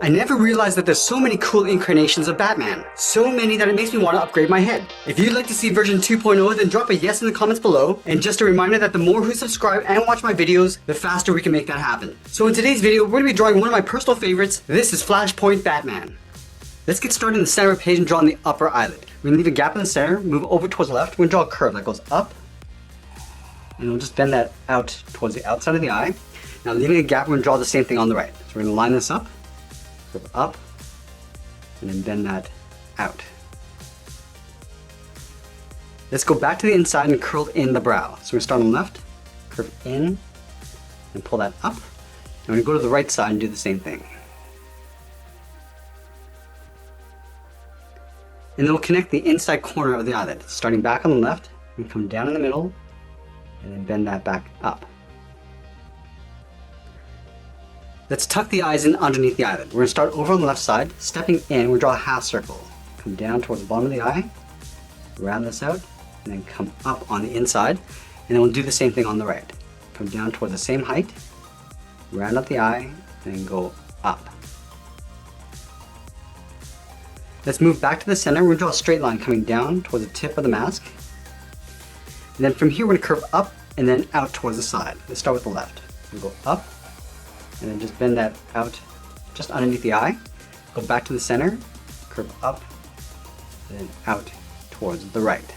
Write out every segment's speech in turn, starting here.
I never realized that there's so many cool incarnations of Batman. So many that it makes me want to upgrade my head. If you'd like to see version 2.0, then drop a yes in the comments below. And just a reminder that the more who subscribe and watch my videos, the faster we can make that happen. So in today's video, we're going to be drawing one of my personal favorites. This is Flashpoint Batman. Let's get started in the center of the page and draw on the upper eyelid. We're going to leave a gap in the center, move over towards the left. We're going to draw a curve that goes up. And we'll just bend that out towards the outside of the eye. Now leaving a gap, we're going to draw the same thing on the right. So we're going to line this up. Curve up, and then bend that out. Let's go back to the inside and curl in the brow. So we're going to start on the left, curve in, and pull that up. And we're going to go to the right side and do the same thing. And then we'll connect the inside corner of the eyelid. Starting back on the left, and come down in the middle, and then bend that back up. Let's tuck the eyes in underneath the eyelid. We're going to start over on the left side, stepping in, we'll draw a half circle. Come down towards the bottom of the eye, round this out, and then come up on the inside. And then we'll do the same thing on the right. Come down towards the same height, round up the eye, and then go up. Let's move back to the center. We're going to draw a straight line coming down towards the tip of the mask. And then from here, we're going to curve up and then out towards the side. Let's start with the left. We'll go up, and then just bend that out just underneath the eye. Go back to the center, curve up, and then out towards the right.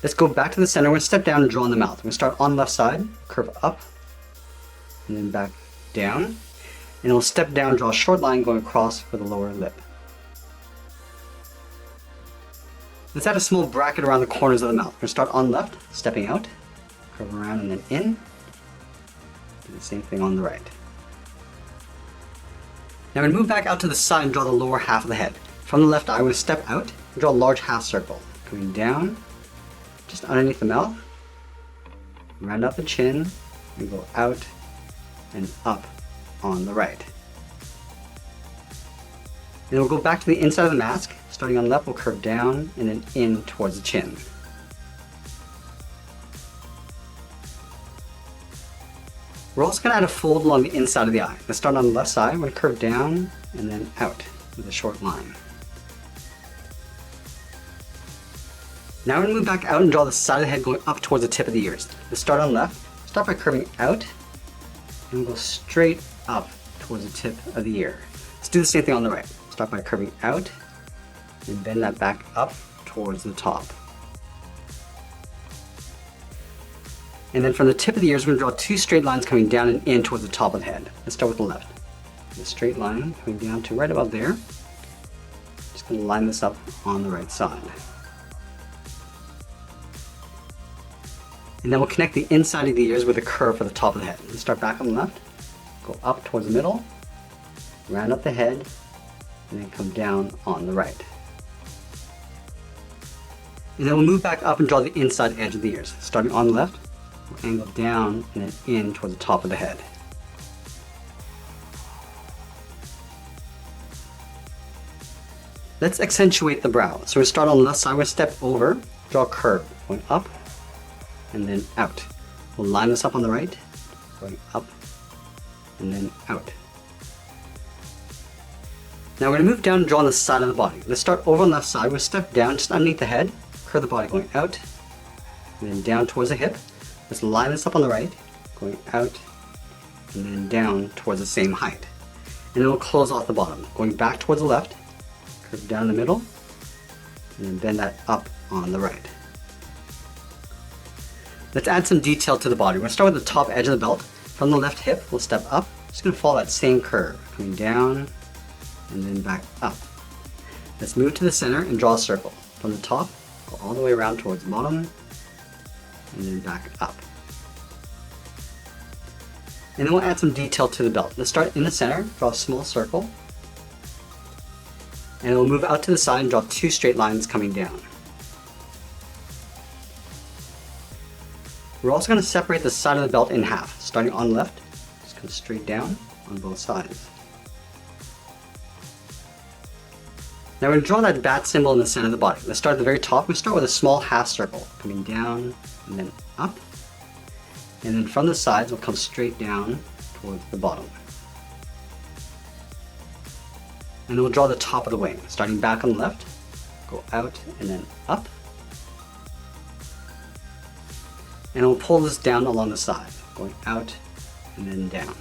Let's go back to the center. We're going to step down and draw on the mouth. We're going to start on the left side, curve up, and then back down. And we'll step down, draw a short line going across for the lower lip. Let's add a small bracket around the corners of the mouth. We're going to start on the left, stepping out, curve around and then in. Do the same thing on the right. Now we're going to move back out to the side and draw the lower half of the head. From the left eye, we're going to step out and draw a large half circle. Coming down, just underneath the mouth, round out the chin, and go out and up on the right. Then we'll go back to the inside of the mask. Starting on the left, we'll curve down and then in towards the chin. We're also going to add a fold along the inside of the eye. Let's start on the left side. We're going to curve down and then out with a short line. Now we're going to move back out and draw the side of the head going up towards the tip of the ears. Let's start on the left. Start by curving out and go straight up towards the tip of the ear. Let's do the same thing on the right. Start by curving out and bend that back up towards the top. And then from the tip of the ears, we're going to draw two straight lines coming down and in towards the top of the head. Let's start with the left. A straight line coming down to right about there. Just going to line this up on the right side. And then we'll connect the inside of the ears with a curve for the top of the head. Let's start back on the left, go up towards the middle, round up the head, and then come down on the right. And then we'll move back up and draw the inside edge of the ears. Starting on the left, we'll angle down and then in towards the top of the head. Let's accentuate the brow. So we'll start on the left side, we'll step over, draw a curve, going up and then out. We'll line this up on the right, going up and then out. Now we're going to move down and draw on the side of the body. Let's start over on the left side, we'll step down just underneath the head, curve the body going out and then down towards the hip. Let's line this up on the right, going out and then down towards the same height. And then we'll close off the bottom, going back towards the left, curve down the middle, and then bend that up on the right. Let's add some detail to the body. We're going to start with the top edge of the belt. From the left hip, we'll step up. Just going to follow that same curve, coming down and then back up. Let's move to the center and draw a circle. From the top, go all the way around towards the bottom, and then back up. And then we'll add some detail to the belt. Let's start in the center, draw a small circle, and we'll move out to the side and draw two straight lines coming down. We're also going to separate the side of the belt in half. Starting on the left, just come straight down on both sides. Now we're going to draw that bat symbol in the center of the body. Let's start at the very top. We start with a small half circle, coming down and then up. And then from the sides, we'll come straight down towards the bottom. And then we'll draw the top of the wing, starting back on the left, go out and then up. And we'll pull this down along the side, going out and then down.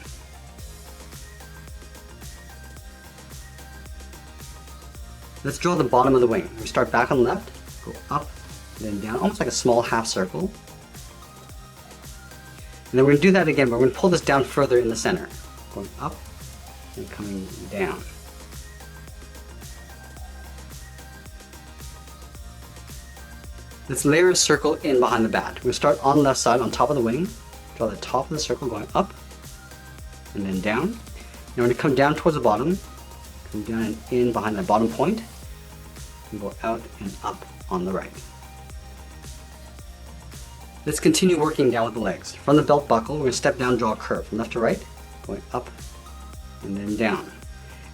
Let's draw the bottom of the wing. We start back on the left, go up and then down, almost like a small half circle. And then we're going to do that again, but we're going to pull this down further in the center, going up and coming down. Let's layer a circle in behind the bat. We're going to start on the left side on top of the wing, draw the top of the circle going up and then down. Now we're going to come down towards the bottom, come down and in behind the bottom point, and go out and up on the right. Let's continue working down with the legs. From the belt buckle, we're going to step down and draw a curve from left to right, going up and then down.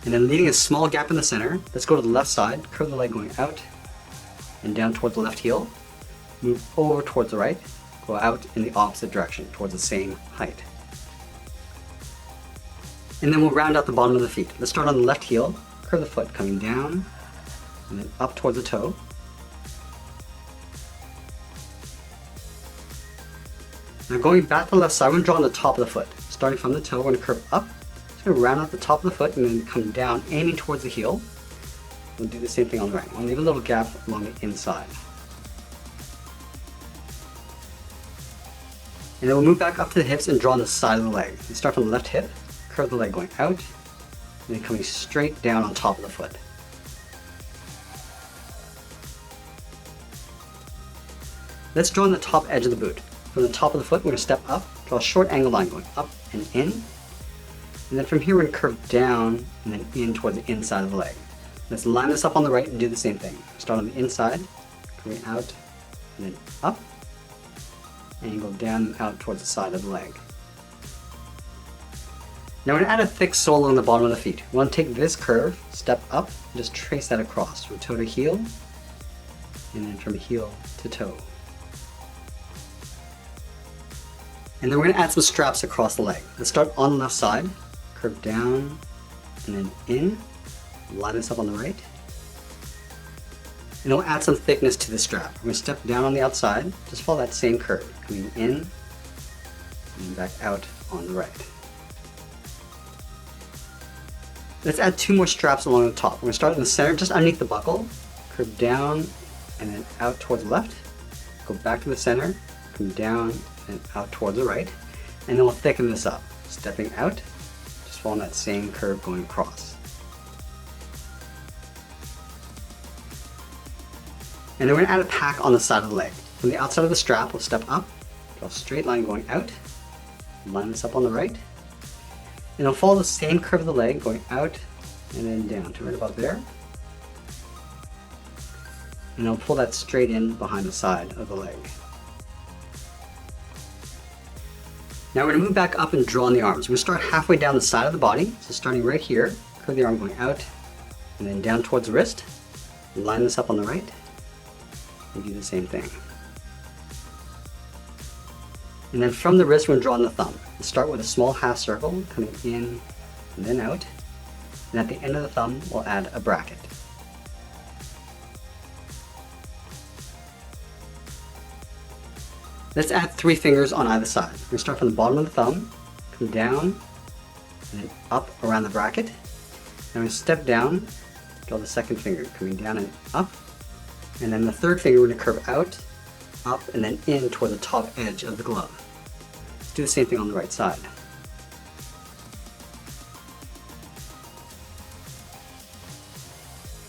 And then leaving a small gap in the center, let's go to the left side, curve the leg going out and down towards the left heel, move over towards the right, go out in the opposite direction, towards the same height. And then we'll round out the bottom of the feet. Let's start on the left heel, curve the foot coming down and then up towards the toe. Now going back to the left side, we're going to draw on the top of the foot. Starting from the toe, we're going to curve up. Just going to round out the top of the foot and then come down, aiming towards the heel. We'll do the same thing on the right. We'll leave a little gap along the inside. And then we'll move back up to the hips and draw on the side of the leg. We start from the left hip, curve the leg going out, and then coming straight down on top of the foot. Let's draw on the top edge of the boot. From the top of the foot, we're going to step up, draw a short angle line going up and in. And then from here, we're going to curve down and then in towards the inside of the leg. Let's line this up on the right and do the same thing. Start on the inside, coming out and then up, and go down and out towards the side of the leg. Now we're going to add a thick sole on the bottom of the feet. We want to take this curve, step up, and just trace that across from toe to heel, and then from heel to toe. And then we're going to add some straps across the leg. Let's start on the left side, curve down and then in, line this up on the right. And we'll add some thickness to the strap. We're going to step down on the outside, just follow that same curve, coming in and back out on the right. Let's add two more straps along the top. We're going to start in the center, just underneath the buckle, curve down and then out towards the left, go back to the center, come down and out towards the right, and then we'll thicken this up, stepping out, just following that same curve going across. And then we're going to add a pack on the side of the leg. From the outside of the strap, we'll step up, draw a straight line going out, line this up on the right, and we'll follow the same curve of the leg going out and then down to right about there. And I'll pull that straight in behind the side of the leg. Now we're going to move back up and draw on the arms. We're going to start halfway down the side of the body. So starting right here, curve the arm going out and then down towards the wrist. Line this up on the right and do the same thing. And then from the wrist, we're going to draw on the thumb. We'll start with a small half circle coming in and then out. And at the end of the thumb, we'll add a bracket. Let's add 3 fingers on either side. We're going to start from the bottom of the thumb, come down, and then up around the bracket. And we're going to step down, draw the second finger, coming down and up. And then the third finger, we're going to curve out, up, and then in toward the top edge of the glove. Let's do the same thing on the right side.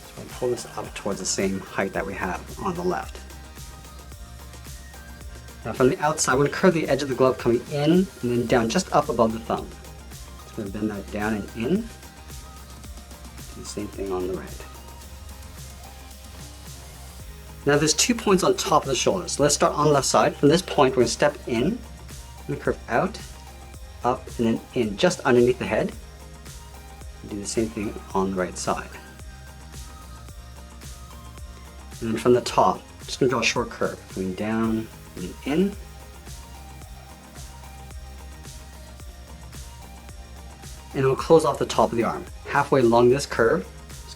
So we'll pull this up towards the same height that we have on the left. Now from the outside, we're going to curve the edge of the glove coming in and then down just up above the thumb. So we're going to bend that down and in. Do the same thing on the right. Now there's 2 points on top of the shoulders. So let's start on the left side. From this point, we're going to step in and curve out, up, and then in just underneath the head. And do the same thing on the right side. And then from the top, just going to draw a short curve, coming down and in. And we'll close off the top of the arm. Halfway along this curve,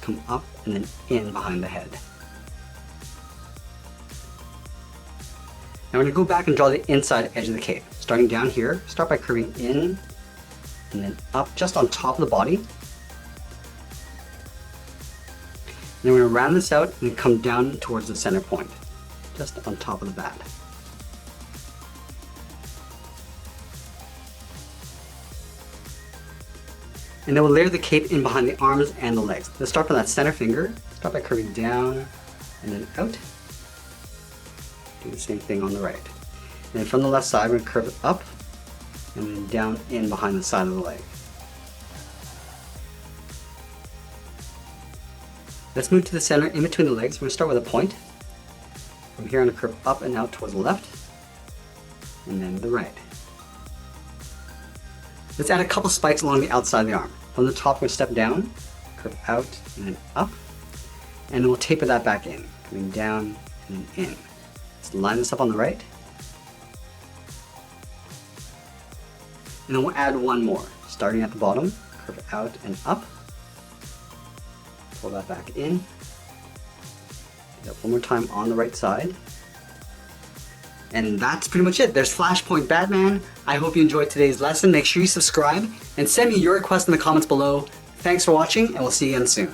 come up and then in behind the head. Now we're going to go back and draw the inside edge of the cape. Starting down here, start by curving in and then up just on top of the body. And then we're going to round this out and come down towards the center point, just on top of the bat. And then we'll layer the cape in behind the arms and the legs. Let's start from that center finger, start by curving down and then out. Do the same thing on the right. And then from the left side, we're going to curve it up and then down in behind the side of the leg. Let's move to the center in between the legs. We're going to start with a point. From here, I'm going to curve up and out towards the left and then the right. Let's add a couple spikes along the outside of the arm. From the top, we're going to step down, curve out and then up, and then we'll taper that back in, coming down and then in. Let's line this up on the right. And then we'll add one more. Starting at the bottom, curve out and up. Pull that back in. Do that one more time on the right side. And that's pretty much it. There's Flashpoint Batman. I hope you enjoyed today's lesson. Make sure you subscribe and send me your requests in the comments below. Thanks for watching, and we'll see you again soon.